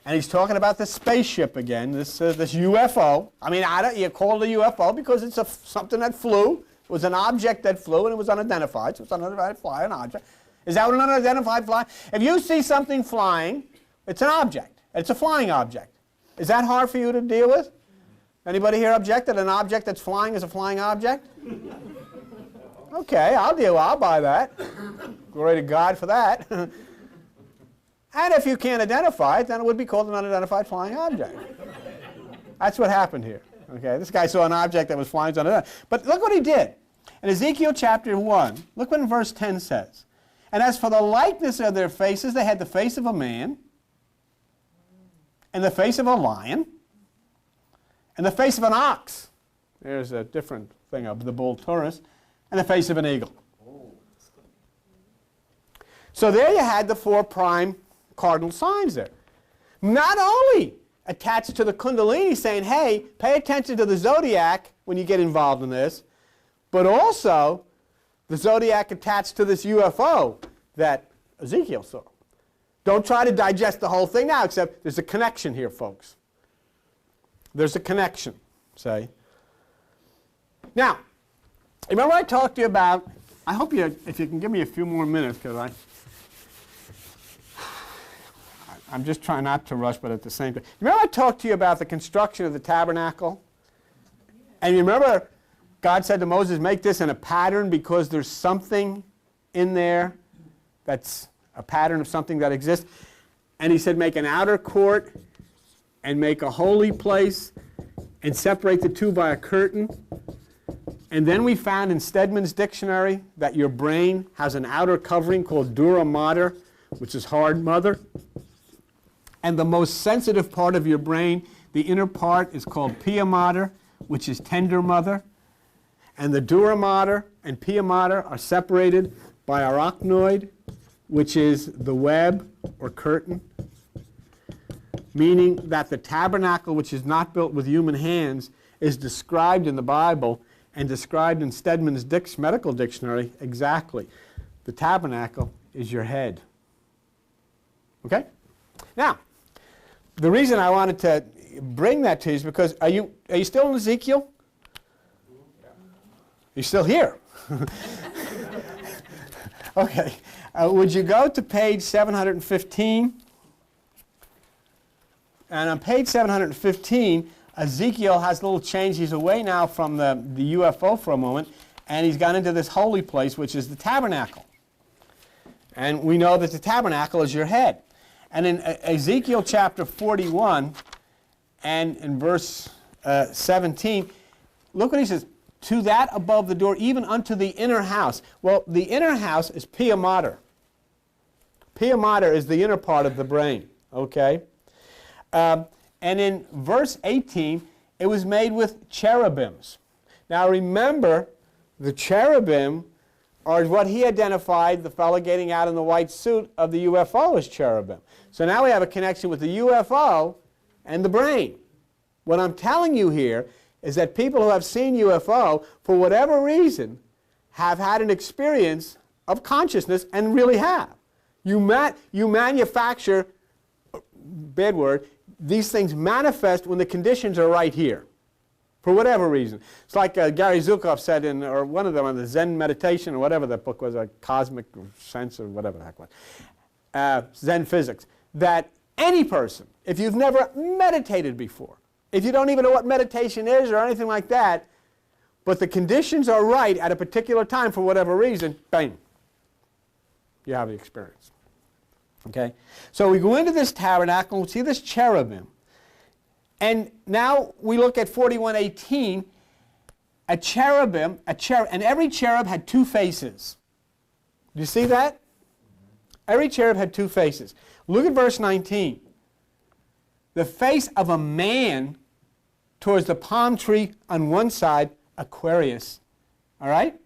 And he's talking about the spaceship again, this UFO. I mean, you call it a UFO because it's something that flew. It was an object that flew and it was unidentified. So it's unidentified flying object. Is that what an unidentified flying? If you see something flying, it's an object. It's a flying object. Is that hard for you to deal with? Anybody here object that an object that's flying is a flying object? Okay, I'll buy that. Glory to God for that. And if you can't identify it, then it would be called an unidentified flying object. That's what happened here. Okay, this guy saw an object that was flying unidentified. But look what he did. In Ezekiel chapter 1, look what verse 10 says. And as for the likeness of their faces, they had the face of a man, and the face of a lion, and the face of an ox. There's a different thing of the bull Taurus, and the face of an eagle. So there you had the four prime cardinal signs there. Not only attached to the Kundalini saying, hey, pay attention to the zodiac when you get involved in this, but also the zodiac attached to this UFO that Ezekiel saw. Don't try to digest the whole thing now, except there's a connection here, folks. There's a connection, say. Now, remember I talked to you about, I hope if you can give me a few more minutes, because I'm just trying not to rush, but at the same time. Remember I talked to you about the construction of the tabernacle? And you remember God said to Moses, make this in a pattern because there's something in there that's a pattern of something that exists. And he said make an outer court and make a holy place and separate the two by a curtain. And then we found in Stedman's dictionary that your brain has an outer covering called dura mater, which is hard mother. And the most sensitive part of your brain, the inner part, is called pia mater, which is tender mother. And the dura mater and pia mater are separated by arachnoid, which is the web or curtain. meaning that the tabernacle, which is not built with human hands, is described in the Bible and described in Stedman's medical dictionary exactly. The tabernacle is your head. Okay? Now, the reason I wanted to bring that to you is because are you still in Ezekiel? You're still here. Okay. Would you go to page 715? And on page 715, Ezekiel has a little change. He's away now from the UFO for a moment, and he's gone into this holy place, which is the tabernacle. And we know that the tabernacle is your head. And in Ezekiel chapter 41 and in verse 17, look what he says, to that above the door, even unto the inner house. Well, the inner house is pia mater. Pia mater is the inner part of the brain, okay? And in verse 18, it was made with cherubims. Now remember, the cherubim are what he identified, the fellow getting out in the white suit of the UFO as cherubim. So now we have a connection with the UFO and the brain. What I'm telling you here is that people who have seen UFO, for whatever reason, have had an experience of consciousness and really have. You manufacture, bad word, these things manifest when the conditions are right here, for whatever reason. It's like Gary Zukov said in, or one of them on the Zen meditation, or whatever that book was, a cosmic sense, or whatever the heck it was, Zen physics, that any person, if you've never meditated before, if you don't even know what meditation is or anything like that, but the conditions are right at a particular time for whatever reason, bang, you have the experience. Okay? So we go into this tabernacle, we see this cherubim, and now we look at 41:18, a cherubim, and every cherub had two faces. Do you see that? Every cherub had two faces. Look at verse 19. The face of a man towards the palm tree on one side, Aquarius. All right?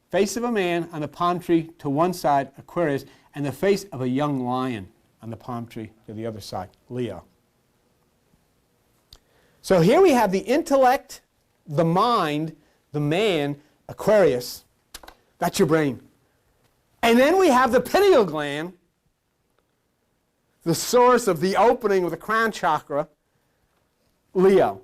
Face of a man on the palm tree to one side, Aquarius, and the face of a young lion on the palm tree to the other side, Leo. So here we have the intellect, the mind, the man, Aquarius. That's your brain. And then we have the pineal gland, the source of the opening of the crown chakra, Leo.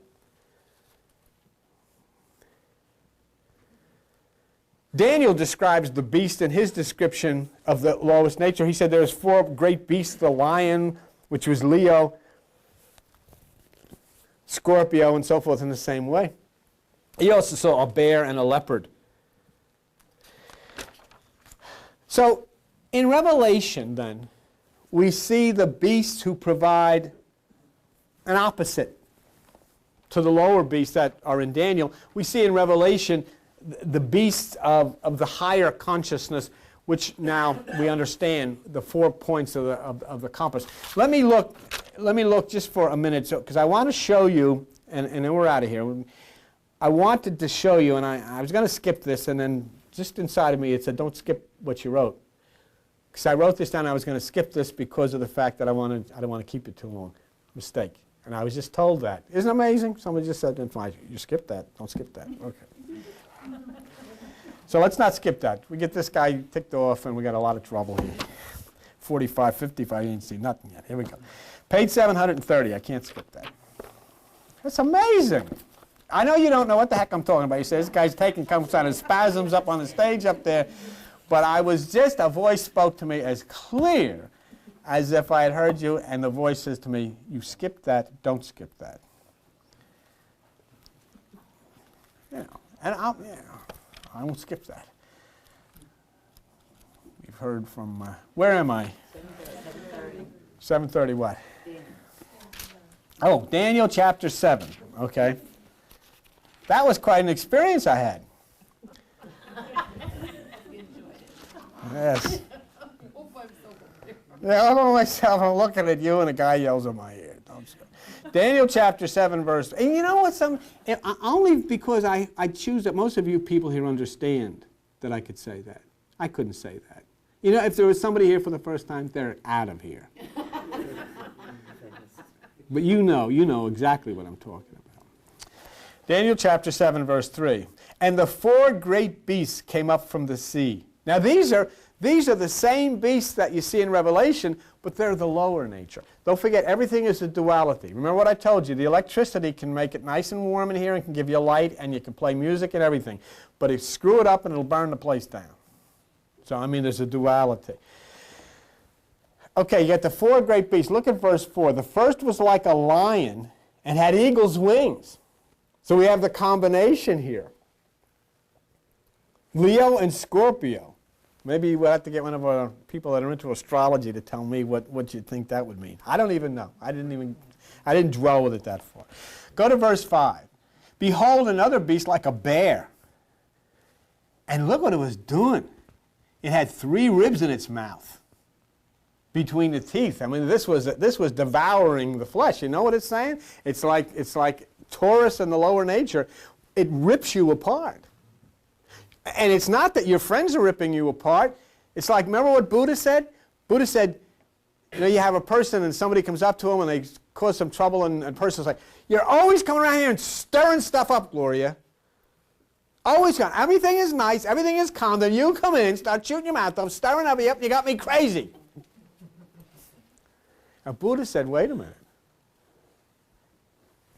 Daniel describes the beast in his description of the lowest nature. He said there's four great beasts, the lion, which was Leo, Scorpio, and so forth in the same way. He also saw a bear and a leopard. So in Revelation, then, we see the beasts who provide an opposite to the lower beasts that are in Daniel. We see in Revelation the beasts of the higher consciousness, which now we understand the 4 points of the compass. Let me look just for a minute, because I want to show you, and then we're out of here. I wanted to show you, and I was going to skip this, and then just inside of me it said, don't skip what you wrote. Because I wrote this down, I was going to skip this because of the fact that I don't want to keep it too long. Mistake. And I was just told that. Isn't it amazing? Somebody just said, fine, you skipped that. Don't skip that. Okay. So let's not skip that. We get this guy ticked off, and we got a lot of trouble here. 45, 55, you ain't seen nothing yet. Here we go. Page 730. I can't skip that. That's amazing. I know you don't know what the heck I'm talking about. You say, this guy's taking comes out of spasms up on the stage up there. But I was just, a voice spoke to me as clear as if I had heard you, and the voice says to me, you skipped that, don't skip that. You know, and I won't skip that. We've heard from, where am I? 7:30. 7:30 what? Oh, Daniel chapter 7, okay. That was quite an experience I had. Yes. Yeah, I'm on myself, I'm looking at you, and a guy yells in my ear. Daniel chapter 7, verse. And you know what? Only because I choose that most of you people here understand that I could say that. I couldn't say that. You know, if there was somebody here for the first time, they're out of here. But you know exactly what I'm talking about. Daniel chapter 7, verse 3. And the 4 great beasts came up from the sea. Now these are the same beasts that you see in Revelation, but they're the lower nature. Don't forget, everything is a duality. Remember what I told you, the electricity can make it nice and warm in here and can give you light and you can play music and everything. But if screw it up and it'll burn the place down. So, I mean, there's a duality. Okay, you got the 4 great beasts. Look at verse 4. The first was like a lion and had eagle's wings. So we have the combination here. Leo and Scorpio. Maybe we'll have to get one of our people that are into astrology to tell me what you think that would mean. I don't even know. I didn't dwell with it that far. Go to verse 5. Behold, another beast like a bear. And look what it was doing. It had 3 ribs in its mouth between the teeth. I mean, this was devouring the flesh. You know what it's saying? It's like Taurus and the lower nature. It rips you apart. And it's not that your friends are ripping you apart. It's like, remember what Buddha said? Buddha said, you know, you have a person and somebody comes up to him and they cause some trouble and the person's like, you're always coming around here and stirring stuff up, Gloria. Always come. Everything is nice. Everything is calm. Then you come in, start shooting your mouth off, stirring up. Yep, you got me crazy. Now, Buddha said, wait a minute.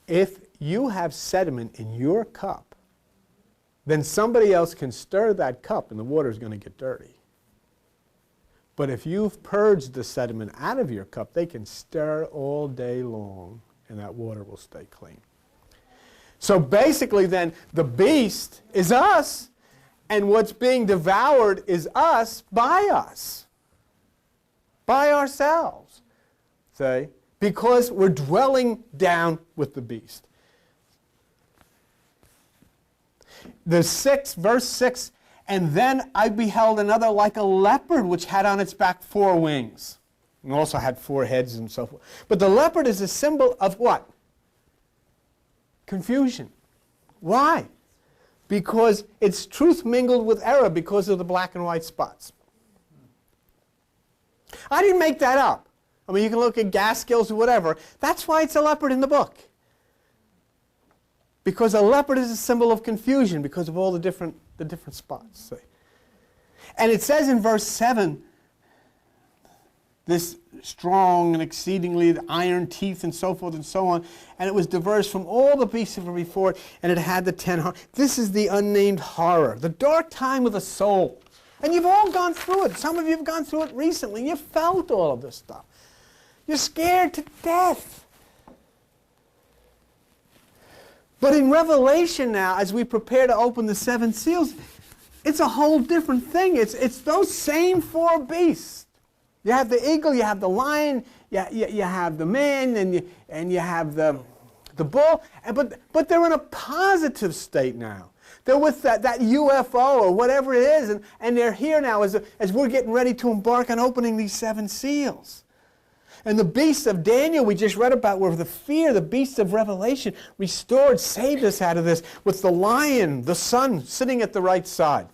If you have sediment in your cup, then somebody else can stir that cup and the water is going to get dirty. But if you've purged the sediment out of your cup, they can stir all day long and that water will stay clean. So basically then, the beast is us, and what's being devoured is us, by ourselves, see? Because we're dwelling down with the beast. The 6th, verse 6, and then I beheld another like a leopard, which had on its back 4 wings, and also had 4 heads and so forth. But the leopard is a symbol of what? Confusion. Why? Because it's truth mingled with error because of the black and white spots. I didn't make that up. I mean, you can look at Gaskell's or whatever. That's why it's a leopard in the book. Because a leopard is a symbol of confusion because of all the different spots. See? And it says in verse 7, this strong and exceedingly iron teeth and so forth and so on, and it was diverse from all the beasts that were before it, and it had the 10 horns. This is the unnamed horror, the dark time of the soul. And you've all gone through it. Some of you have gone through it recently. You felt all of this stuff. You're scared to death. But in Revelation now, as we prepare to open the 7 seals, it's a whole different thing. It's those same 4 beasts. You have the eagle, you have the lion, you have the man, and you have the bull. But they're in a positive state now. They're with that UFO or whatever it is, and they're here now as we're getting ready to embark on opening these 7 seals. And the beasts of Daniel we just read about were the fear, the beasts of Revelation restored, saved us out of this with the lion, the sun, sitting at the right side.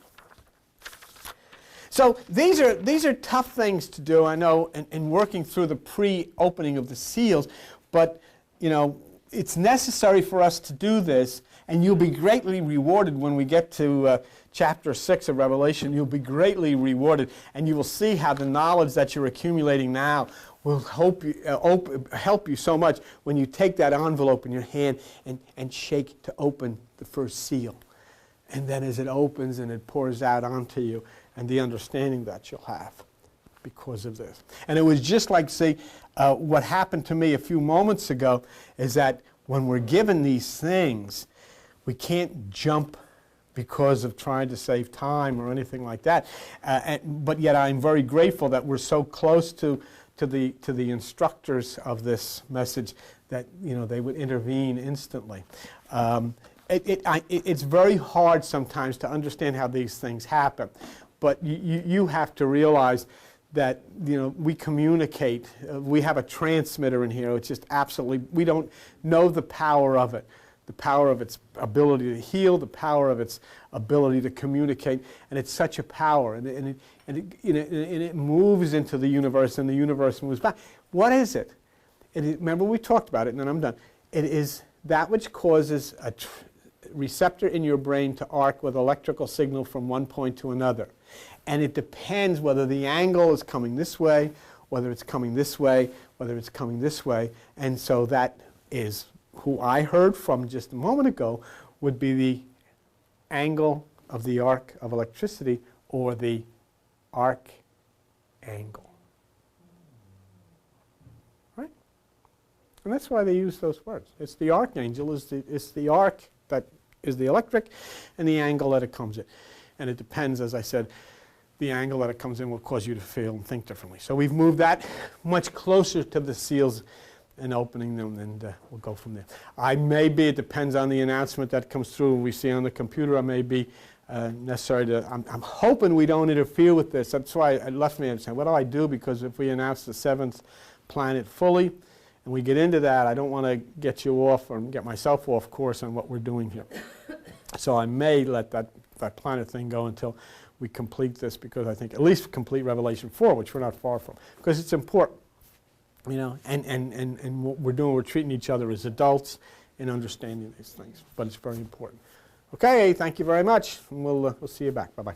So these are tough things to do, I know, in working through the pre-opening of the seals, but you know, it's necessary for us to do this, and you'll be greatly rewarded when we get to chapter 6 of Revelation. You'll be greatly rewarded, and you will see how the knowledge that you're accumulating now will help you so much when you take that envelope in your hand and shake to open the first seal. And then as it opens and it pours out onto you, and the understanding that you'll have because of this. And it was just like, see, what happened to me a few moments ago is that when we're given these things, we can't jump because of trying to save time or anything like that. But yet I'm very grateful that we're so close to the instructors of this message that, you know, they would intervene instantly. It's very hard sometimes to understand how these things happen, but you have to realize that, you know, we communicate. We have a transmitter in here. It's just absolutely, we don't know the power of it. The power of its ability to heal, the power of its ability to communicate, and it's such a power, and it moves into the universe, and the universe moves back. What is it? remember we talked about it, and then I'm done. It is that which causes a receptor in your brain to arc with electrical signal from one point to another. And it depends whether the angle is coming this way, whether it's coming this way, whether it's coming this way. And so that is who I heard from just a moment ago would be the angle of the arc of electricity, or the arc angle. Right? And that's why they use those words. It's the archangel, it's the arc that is the electric, and the angle that it comes in. And it depends, as I said, the angle that it comes in will cause you to feel and think differently. So we've moved that much closer to the seals and opening them, and we'll go from there. I may be, it depends on the announcement that comes through and we see on the computer, I may be necessary to, I'm hoping we don't interfere with this. That's why I left me and said, what do I do? Because if we announce the 7th planet fully, and we get into that, I don't want to get you off or get myself off course on what we're doing here. So I may let that planet thing go until we complete this, because I think at least complete Revelation 4, which we're not far from, because it's important. You know, and what we're doing, we're treating each other as adults in understanding these things, but it's very important. Okay, thank you very much, and we'll see you back. Bye-bye.